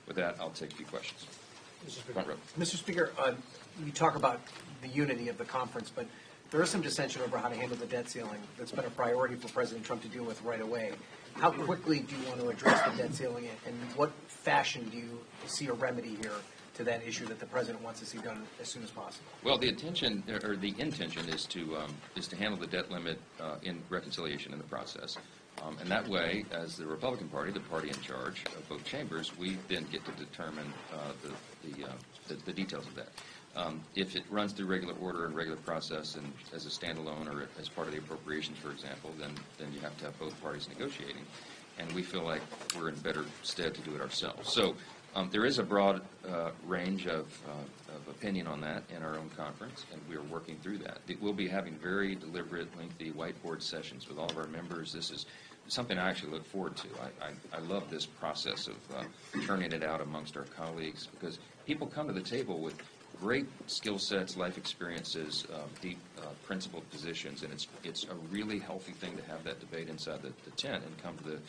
with that, I'll take a few questions. Front row. Mr. Speaker, you talk about the unity of the conference, but there is some dissension over how to handle the debt ceiling. That's been a priority for President Trump to deal with right away. How quickly do you want to address the debt ceiling, and what fashion do you see a remedy here to that issue that the President wants to see done as soon as possible? Well, the intention is to handle the debt limit in reconciliation in the process. And that way, as the Republican Party, the party in charge of both chambers, we then get to determine the details of that. If it runs through regular order and regular process and as a standalone or as part of the appropriations, for example, then you have to have both parties negotiating. And we feel like we're in better stead to do it ourselves. So there is a broad range of opinion on that in our own conference, and we are working through that. We'll be having very deliberate, lengthy whiteboard sessions with all of our members. This is something I actually look forward to. I love this process of turning it out amongst our colleagues, because people come to the table with great skill sets, life experiences, deep principled positions, and it's a really healthy thing to have that debate inside the tent and come to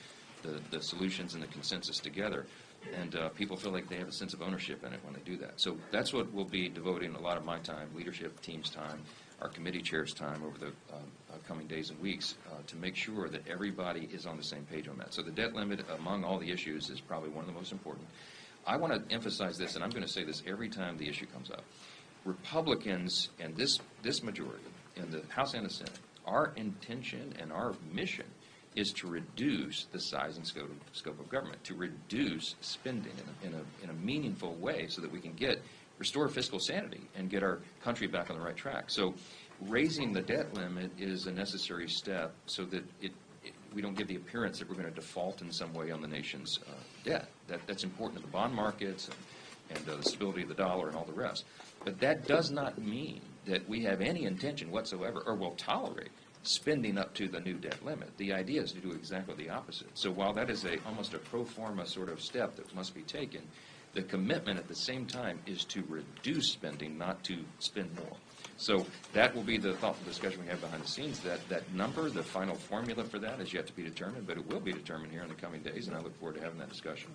the solutions and the consensus together. And people feel like they have a sense of ownership in it when they do that. So that's what we'll be devoting a lot of my time, leadership team's time, our committee chair's time over the coming days and weeks to make sure that everybody is on the same page on that. So the debt limit, among all the issues, is probably one of the most important. I want to emphasize this, and I'm going to say this every time the issue comes up. Republicans and this majority in the House and the Senate, our intention and our mission is to reduce the size and scope of government, to reduce spending in a meaningful way so that we can restore fiscal sanity and get our country back on the right track. So raising the debt limit is a necessary step so that we don't give the appearance that we're going to default in some way on the nation's debt. That's important to the bond markets and the stability of the dollar and all the rest. But that does not mean that we have any intention whatsoever or will tolerate spending up to the new debt limit. The idea is to do exactly the opposite. So while that is almost a pro forma sort of step that must be taken, the commitment at the same time is to reduce spending, not to spend more. So that will be the thoughtful discussion we have behind the scenes. That number, the final formula for that, is yet to be determined, but it will be determined here in the coming days, and I look forward to having that discussion.